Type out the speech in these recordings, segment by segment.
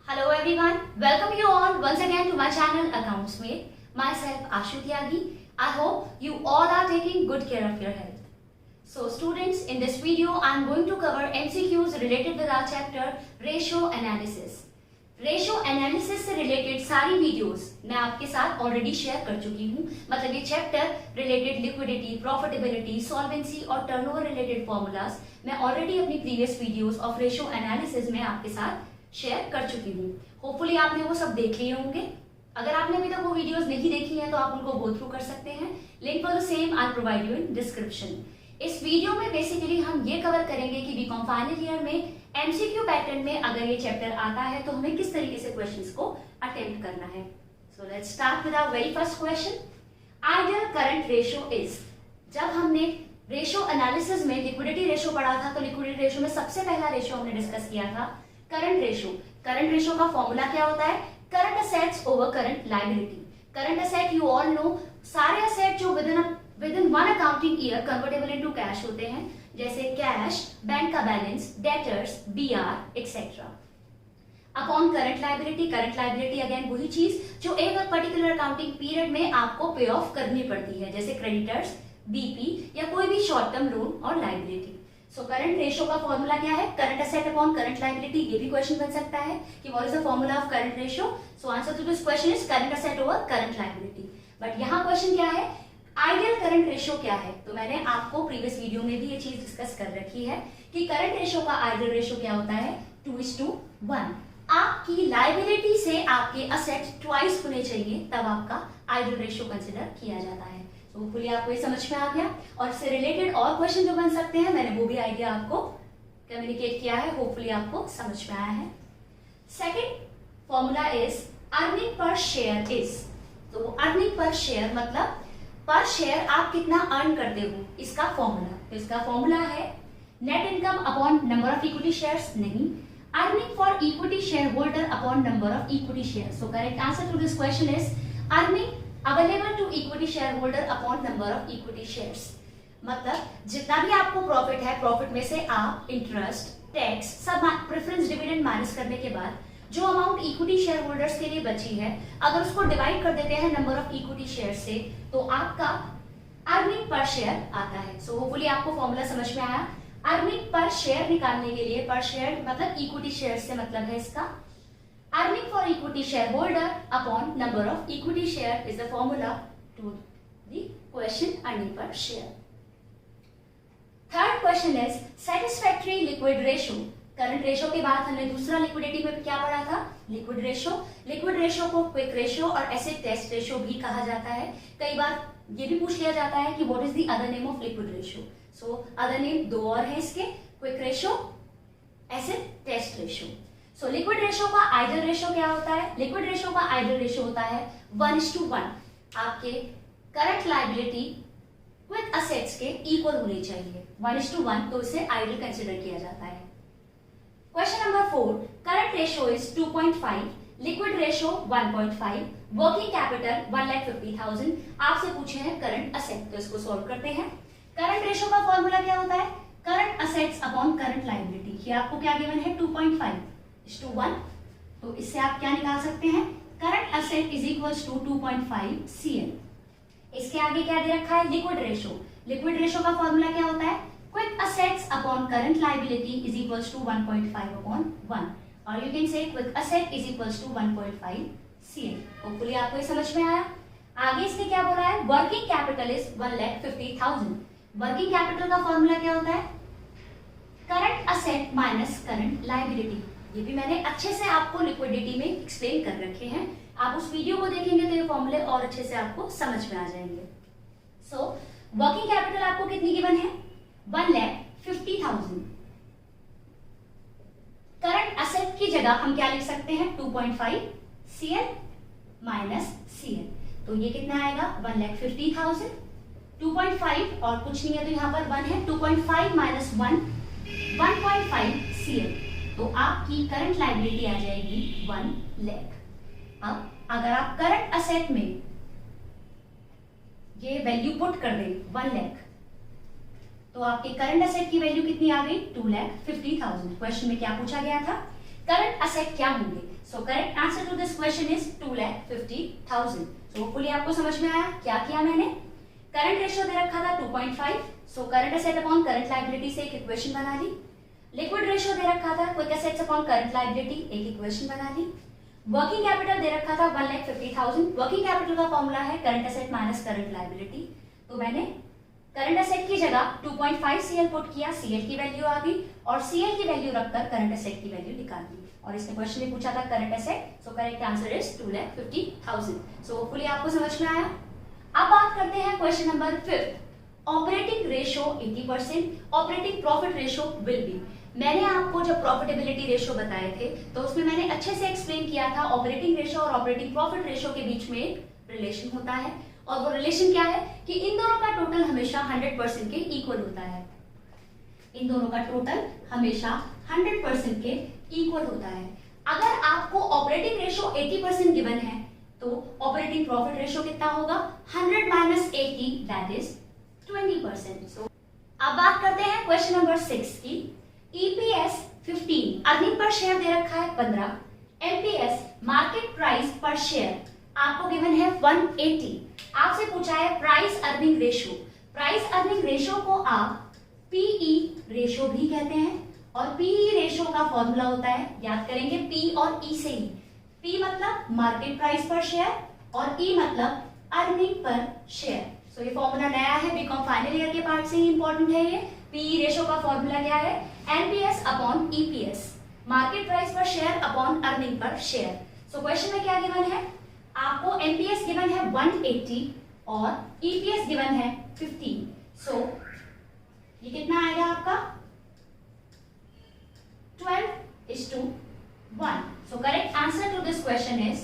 Hello everyone, welcome you all once again to my channel Accounts Mate. Myself Ashu Tyagi. I hope you all are taking good care of your health. So students, in this video I am going to cover MCQs related with our chapter Ratio Analysis. Ratio analysis से related सारी videos मैं आपके साथ already share कर चुकी हूँ। मतलब ये chapter related liquidity, profitability, solvency और टर्नओवर रिलेटेड फॉर्मूलाज मैं ऑलरेडी अपनी previous videos of ratio analysis में आपके साथ शेयर कर चुकी हूँ। होपफुली आपने वो सब देख लिए होंगे। अगर आपने अभी तक वो वीडियोस नहीं देखी हैं तो आप उनको गो थ्रू कर सकते हैं। Link for the same I provide you in description. इस वीडियो में बेसिकली हम ये कवर करेंगे कि बीकॉम फाइनल ईयर में एमसीक्यू पैटर्न में अगर ये चैप्टर आता है तो हमें किस तरीके से क्वेश्चंस को अटेम्प्ट करना है। So let's start with our very first question. Ideal current ratio is. जब हमने रेशियो एनालिसिस में लिक्विडिटी रेशियो पढ़ा था तो लिक्विडिटी रेशियो में सबसे पहला रेशियो हमने डिस्कस किया था करंट रेशियो। करंट रेशियो का फॉर्मूला क्या होता है? Current assets over current liability. Current asset you all know, सारे असेट जो within one accounting year convertible into cash होते हैं, जैसे कैश, बैंक का balance, debtors, BR etcetera. Upon current liability, current liability again वही चीज जो एक पर्टिकुलर अकाउंटिंग पीरियड में आपको पे ऑफ करनी पड़ती है, जैसे क्रेडिटर्स, बीपी या कोई भी शॉर्ट टर्म लोन और लायबिलिटी। सो करंट रेशियो का फॉर्मूला क्या है? Current asset upon current liability. ये भी क्वेश्चन बन सकता है कि what is the formula of current ratio. So answer to this question is current asset over current liability. But यहाँ क्वेश्चन क्या है? आइडियल करंट रेशियो क्या है? तो मैंने आपको प्रीवियस वीडियो में भी ये चीज डिस्कस कर रखी है कि करंट रेशियो का आइडियल रेशियो क्या होता है? 2:1। आपकी लायबिलिटी से आपके असेट ट्वाइस होने चाहिए, तब आपका आइडियल रेशियो कंसिडर किया जाता है। तो होपफुली आपको ये समझ में आ गया। और इससे रिलेटेड और क्वेश्चन जो बन सकते हैं मैंने वो भी आइडिया आपको कम्युनिकेट किया है। होपफुली आपको समझ में आया है। Second formula is earning per share is. तो अर्निंग पर शेयर मतलब पर शेयर आप कितना अर्न करते हो, इसका फॉर्मूला। तो इसका फॉर्मूला है net income upon number of equity shares, नहीं, earning for equity share holder upon number of equity share. So correct answer to this question is earning available to equity share holder upon number of equity shares. मतलब जितना भी आपको profit है, profit में से आप interest, tax, सब preference dividend minus करने के बाद जो अमाउंट इक्विटी शेयर होल्डर्स के लिए बची है, अगर उसको डिवाइड कर देते हैं नंबर ऑफ इक्विटी शेयर से, तो आपका अर्निंग पर शेयर आता है। सो होपफुली आपको फॉर्मूला समझ में आया। अर्निंग पर शेयर निकालने के लिए, पर शेयर मतलब इक्विटी शेयर से मतलब है इसका earning for equity share holder upon number of equity share is the formula to the question earning पर share. Third question is satisfactory liquid ratio. Current ratio के बाद हमने दूसरा लिक्विडिटी में क्या पढ़ा था? Liquid ratio. लिक्विड रेशियो को क्विक रेशियो और एसिड टेस्ट रेशियो भी कहा जाता है। कई बार ये भी पूछ लिया जाता है कि what is the other name of liquid ratio. So other name दो और है इसके, quick ratio, acid test ratio. So liquid ratio का आइडियल रेशियो क्या होता है? लिक्विड रेशियो का आइडियल रेशियो होता है 1:1। आपके करंट लायबिलिटी क्विक असेट्स के इक्वल होनी चाहिए 1:1, तो इसे आइडियल कंसिडर किया जाता है। Question number 4, current ratio is 2.5, liquid ratio 1.5, working capital 1,50,000। आपसे पूछे हैं करंट असेट, तो इसको सॉल्व करते हैं। करंट रेशियो का फॉर्मूला क्या होता है? Current assets upon current liability. ये आपको क्या गिवन है? 2.5:1। तो इससे आप क्या निकाल सकते हैं? Current asset is equals to 2.5 CL। इसके आगे क्या दे रखा है? Liquid ratio. लिक्विड रेशियो का फॉर्मूला क्या होता है? Quick assets upon current liability is equals to 1.5/1, और you can say quick asset is equals to 1.5 CL। Hopefully आपको ये समझ में आया। आगे इसने क्या बोला है? Working capital is 1,50,000। Working capital का फॉर्मूला क्या होता है? Current asset minus current liability. ये भी मैंने अच्छे से आपको लिक्विडिटी में एक्सप्लेन कर रखे हैं। आप उस वीडियो को देखेंगे तो ये फॉर्मूले और अच्छे से आपको समझ में आ जाएंगे। सो वर्किंग कैपिटल आपको कितनी गिवन है? 1,50,000। करंट असेट की जगह हम क्या लिख सकते हैं? 2.5 CL माइनस CL। तो ये कितना आएगा? 1,50,000। 2.5 और कुछ नहीं है तो यहाँ पर 1 है। 2.5 माइनस 1, 1.5 CL। तो आपकी करंट लायबिलिटी आ जाएगी 1 लाख। अब अगर आप करंट असेट में ये वैल्यू पुट कर दें 1 लाख, तो आपके करंट असेट की वैल्यू कितनी आ गई? 2,50,000। क्वेश्चन में क्या पूछा गया था? करंट असेट क्या होंगे? So correct answer to this question is 2,50,000। So hopefully आपको समझ में आया क्या किया मैंने। करंट रेशियो दे रखा था 2.5, so current asset upon current liability से एक इक्वेशन बना ली। लिक्विड रेशियो दे रखा था quick assets upon current liability, एक इक्वेशन बना ली। वर्किंग कैपिटल दे रखा था 1,50,000, वर्किंग कैपिटल का फॉर्मूला है current asset minus current liability, तो मैंने करंट असेट की जगह 2.5 CL पुट किया, CL की वैल्यू आ गई और CL की वैल्यू रखकर करंट असेट की वैल्यू निकाल दी। और इसने क्वेश्चन में पूछा था current asset, so correct answer is 2,50,000। So hopefully आपको समझ में आया। अब बात करते हैं question number 5, operating ratio 80%, operating profit ratio will be. मैंने आपको जब प्रॉफिटेबिलिटी रेशियो बताए थे तो उसमें मैंने अच्छे से एक्सप्लेन किया था ऑपरेटिंग रेशियो और ऑपरेटिंग प्रॉफिट रेशियो के बीच में एक रिलेशन होता है, और वो रिलेशन क्या है कि इन दोनों का टोटल हमेशा 100% के इक्वल होता है। इन दोनों का टोटल हमेशा 100% के इक्वल होता है। अगर आपको ऑपरेटिंग रेशियो 80% गिवन है तो ऑपरेटिंग प्रॉफिट रेशियो कितना होगा? 100 माइनस 80 दैट इज 20%। सो अब बात करते हैं क्वेश्चन नंबर 6 की। EPS 15, अर्निंग पर शेयर दे रखा है 15, MPS market price per share आपको गिवन है 180। आपसे पूछा है price earning ratio. Price earning ratio को आप PE रेशियो भी कहते हैं, और PE रेशियो का फॉर्मूला होता है, याद करेंगे P और E से ही। P मतलब मार्केट प्राइस पर शेयर और E मतलब अर्निंग पर शेयर। सो ये फॉर्मूला नया है, बीकॉम फाइनल ईयर के पार्ट से ही इंपॉर्टेंट है ये। PE रेशियो का फॉर्मूला क्या है? NPS upon EPS, market price per share upon earning पर शेयर। सो क्वेश्चन में क्या गिवन है? आपको MPS गिवन है 180 और EPS गिवन है 15। सो ये कितना आएगा आपका? 12:1। So correct answer to this question is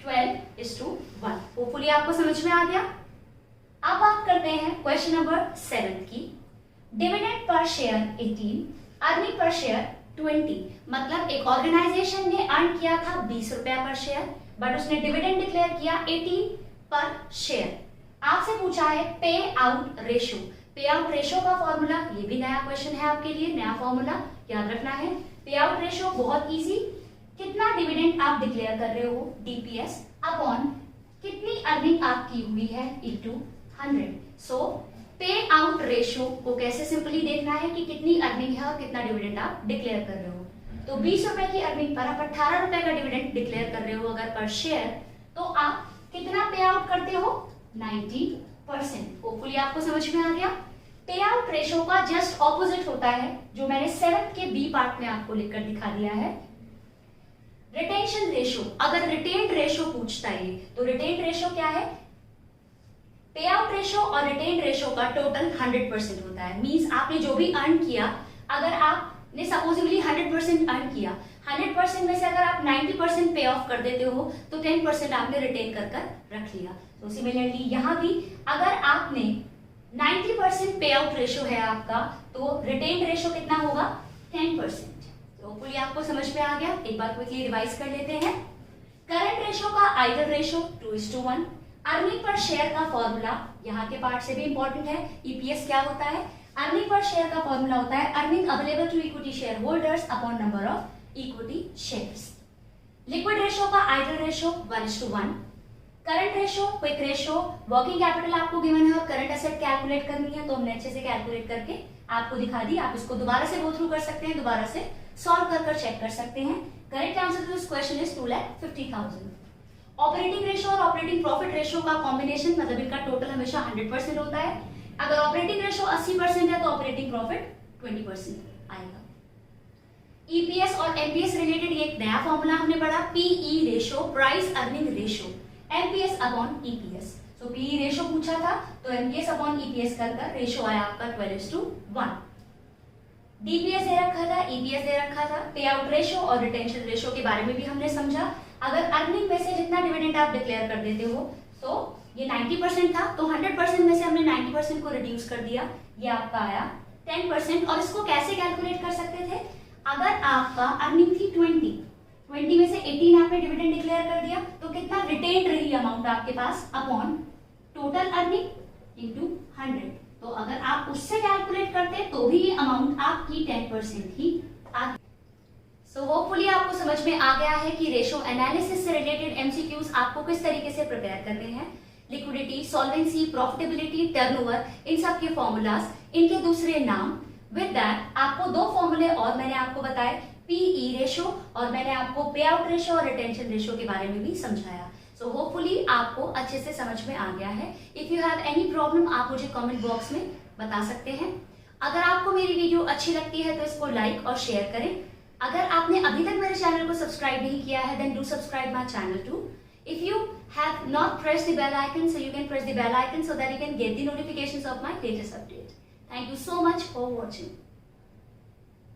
12:1। Hopefully आपको समझ में आ गया। अब बात करते हैं क्वेश्चन नंबर 7 की। Dividend per share 18, earning per share 20। मतलब एक ऑर्गेनाइजेशन ने अर्न किया था 20 रुपया पर शेयर, बट उसने डिविडेंड डिक्लेयर किया 18 पर शेयर। आपसे पूछा है पे आउट रेशियो। पे आउट रेशियो का फॉर्मूला, ये भी नया क्वेश्चन है आपके लिए, नया फॉर्मूला याद रखना है। पे आउट रेशियो बहुत इजी, कितना डिविडेंड आप डिक्लेयर कर रहे हो DPS अपॉन कितनी अर्निंग आपकी हुई है इनटू 100। सो पे आउट रेशियो को कैसे सिंपली देखना है कि कितनी अर्निंग है और कितना डिविडेंड आप डिक्लेयर कर रहे हो। तो 20 रुपए की अर्निंग पर आप 18 रुपए का डिविडेंड डिक्लेयर कर रहे हो अगर पर शेयर, तो आप कितना पे आउट करते हो? 90%। होपफुली आपको समझ में आ गया। पे आउट रेशियो का जस्ट ऑपोजिट होता है, जो मैंने 7th के B पार्ट में आपको लिखकर दिखा दिया है, रिटेंशन रेशियो। अगर रिटेन्ड रेशियो पूछता है तो रिटेन्ड रेशियो क्या है? पे आउट रेशियो और रिटेन्ड रेशियो का टोटल 100% होता है। मींस आपने जो भी अर्न किया, अगर आपने सपोजिबली 100% अर्न किया, 100% में से अगर आप 90% पे ऑफ कर देते हो तो 10% आपने रिटेन कर रख लिया। तो सिमिलरली यहाँ भी अगर आपने 90% पे आउट रेशियो है आपका, तो रिटेन रेशियो कितना होगा? 10%। तो होपफुली आपको समझ में आ गया। एक बार क्विकली रिवाइज कर लेते हैं। करंट रेशियो का आइडल रेशियो 2:1, अर्निंग पर शेयर का फॉर्मूला यहाँ के पार्ट से भी इंपॉर्टेंट है। EPS क्या होता है? अर्निंग पर शेयर का फॉर्मूला होता है earning available to equity share holders upon number of equity shares. Liquid ratio का ideal ratio 1:1, current ratio, quick ratio, working capital आपको गिवन है और करंट एसेट कैलकुलेट करनी है, तो हमने अच्छे से कैलकुलेट करके आपको दिखा दी। आप इसको दोबारा से गो थ्रू कर सकते हैं, दोबारा से सॉल्व कर चेक कर सकते हैं। Correct answer to this question is 2,50,000। Operating ratio और ऑपरेटिंग प्रॉफिट रेशियो का कॉम्बिनेशन, मतलब इनका टोटल हमेशा 100% होता है। अगर ऑपरेटिंग रेशियो 80% है तो ऑपरेटिंग प्रॉफिट 20% आएगा। EPS और MPS रिलेटेड एक नया फॉर्मूला हमने पढ़ा, PE ratio, price earning ratio, MPS upon EPS। सो PE रेशियो पूछा था तो MPS अपॉन EPS कर रेशियो आया आपका 12:1। DPS दे रखा था, EPS दे रखा था। पे आउट रेशियो और रिटेंशन रेशियो के बारे में भी हमने समझा। अगर अर्निंग में से जितना डिविडेंड आप डिक्लेयर कर देते हो, तो ये 90% था, तो 100% में से हमने 90% को रिड्यूस कर दिया, ये आपका आया 10%। और इसको कैसे कैलकुलेट कर सकते थे? अगर आपका अर्निंग थी 20 में से 18 आपने डिविडेंड डिक्लेयर कर दिया, तो कितना रिटेन्ड रही अमाउंट आपके पास अपॉन टोटल अर्निंग इनटू 100। तो अगर आप उससे कैलकुलेट करते तो भी ये अमाउंट आपकी 10% ही आती। सो होपफुली आपको समझ में आ गया है कि रेशो एनालिसिस से रिलेटेड एमसीक्यूज आपको किस तरीके से प्रिपेयर करने हैं। लिक्विडिटी, सॉल्वेंसी, प्रॉफिटेबिलिटी, टर्नओवर, इन सब के फॉर्मूलाज, इनके दूसरे नाम। विद दैट आपको दो फॉर्मूले और मैंने आपको बताए, पीई रेशो और मैंने आपको पे आउट रेशो और रिटेंशन रेशो के बारे में भी समझाया। सो होपफुली आपको अच्छे से समझ में आ गया है। If you have any problem आप मुझे कमेंट बॉक्स में बता सकते हैं। अगर आपको मेरी वीडियो अच्छी लगती है तो इसको लाइक और शेयर करें। अगर आपने अभी तक मेरे चैनल को सब्सक्राइब नहीं किया है then do subscribe my channel too. If you have not pressed the bell icon, so you can press the bell icon so that you can get the notifications of my latest update. Thank you so much for watching.